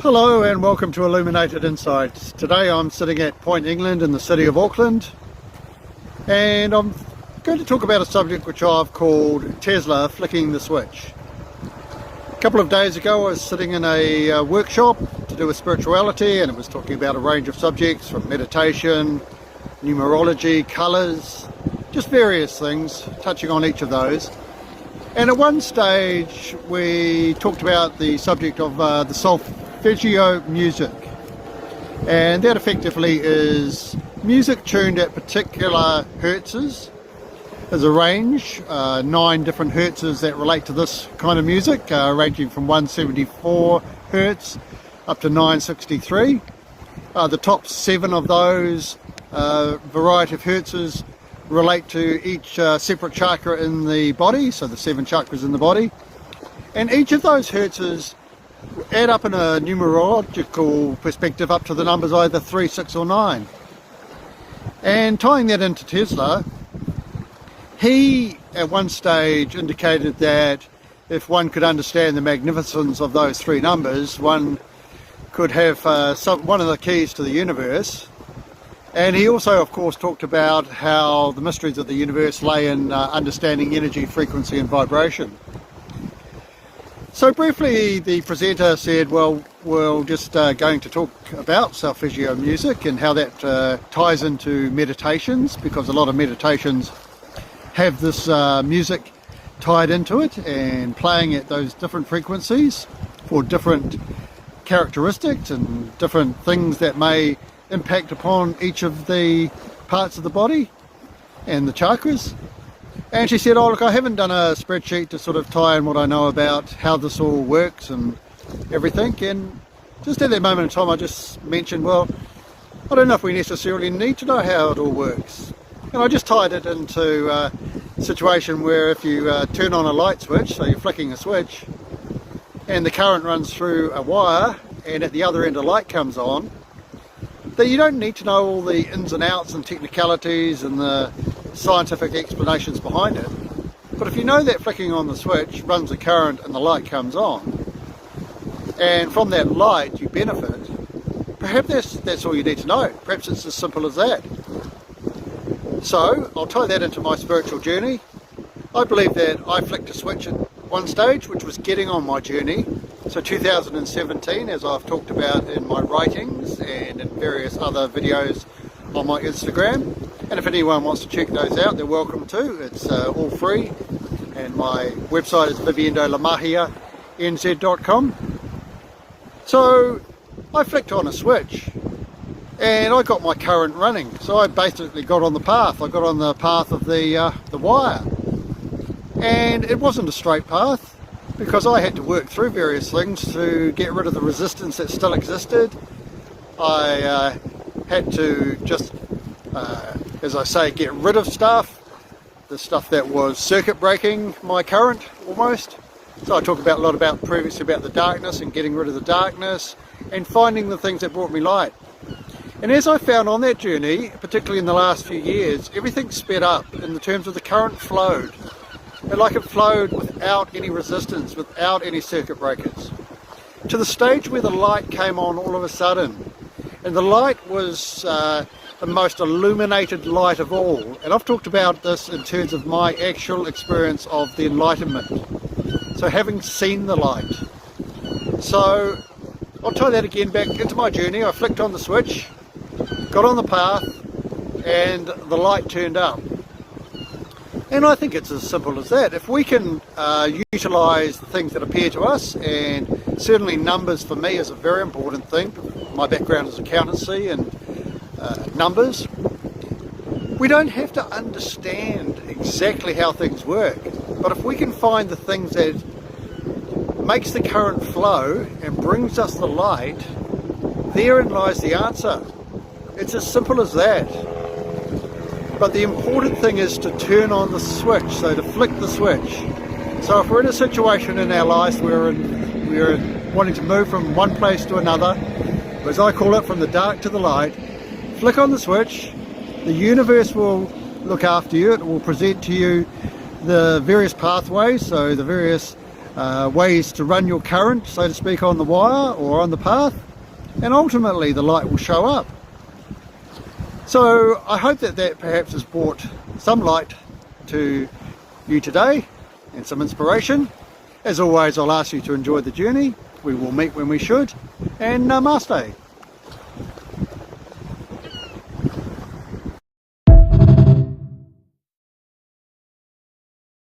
Hello and welcome to Illuminated Insights. Today I'm sitting at Point England in the city of Auckland, and I'm going to talk about a subject which I've called Tesla flicking the switch. A couple of days ago I was sitting in a workshop to do with spirituality, and it was talking about a range of subjects from meditation, numerology, colours, just various things, touching on each of those. And at one stage we talked about the subject of the solfeggio music, and that effectively is music tuned at particular hertzes. There's a range, 9 different hertzes that relate to this kind of music, ranging from 174 hertz up to 963. The top 7 of those variety of hertzes relate to each separate chakra in the body, so the 7 chakras in the body, and each of those hertzes add up in a numerological perspective up to the numbers either 3, 6 or 9. And tying that into Tesla, he at one stage indicated that if one could understand the magnificence of those 3 numbers, one could have one of the keys to the universe. And he also, of course, talked about how the mysteries of the universe lay in understanding energy, frequency and vibration. So briefly, the presenter said, well, we're just going to talk about solfeggio music and how that ties into meditations, because a lot of meditations have this music tied into it and playing at those different frequencies for different characteristics and different things that may impact upon each of the parts of the body and the chakras. And she said, oh look, I haven't done a spreadsheet to sort of tie in what I know about how this all works and everything. And just at that moment in time I just mentioned, well, I don't know if we necessarily need to know how it all works. And I just tied it into a situation where if you turn on a light switch, so you're flicking a switch, and the current runs through a wire, and at the other end a light comes on, that you don't need to know all the ins and outs and technicalities and the scientific explanations behind it. But if you know that flicking on the switch runs a current and the light comes on, and from that light you benefit, perhaps that's all you need to know. Perhaps it's as simple as that. So I'll tie that into my spiritual journey. I believe that I flicked a switch at one stage, which was getting on my journey. So 2017, as I've talked about in my writings and in various other videos on my Instagram. And if anyone wants to check those out, they're welcome to. It's all free. And my website is viviendolamahia.nz.com. So I flicked on a switch and I got my current running. So I basically got on the path. I got on the path of the wire. And it wasn't a straight path, because I had to work through various things to get rid of the resistance that still existed. I had to just, as I say, get rid of stuff, the stuff that was circuit breaking my current almost. So I talked a lot about previously about the darkness and getting rid of the darkness and finding the things that brought me light. And as I found on that journey, particularly in the last few years, everything sped up in the terms of the current flowed. And like it flowed without any resistance, without any circuit breakers, to the stage where the light came on all of a sudden. And the light was the most illuminated light of all. And I've talked about this in terms of my actual experience of the enlightenment. So having seen the light. So I'll tie that again back into my journey. I flicked on the switch, got on the path, and the light turned up. And I think it's as simple as that. If we can utilise the things that appear to us, and certainly numbers for me is a very important thing. My background is accountancy and numbers. We don't have to understand exactly how things work, but if we can find the things that makes the current flow and brings us the light, therein lies the answer. It's as simple as that. But the important thing is to turn on the switch, so to flick the switch. So if we're in a situation in our lives where we're wanting to move from one place to another, as I call it, from the dark to the light, flick on the switch, the universe will look after you. It will present to you the various pathways, so the various ways to run your current, so to speak, on the wire or on the path, and ultimately the light will show up. So I hope that perhaps has brought some light to you today and some inspiration. As always, I'll ask you to enjoy the journey. We will meet when we should, and namaste.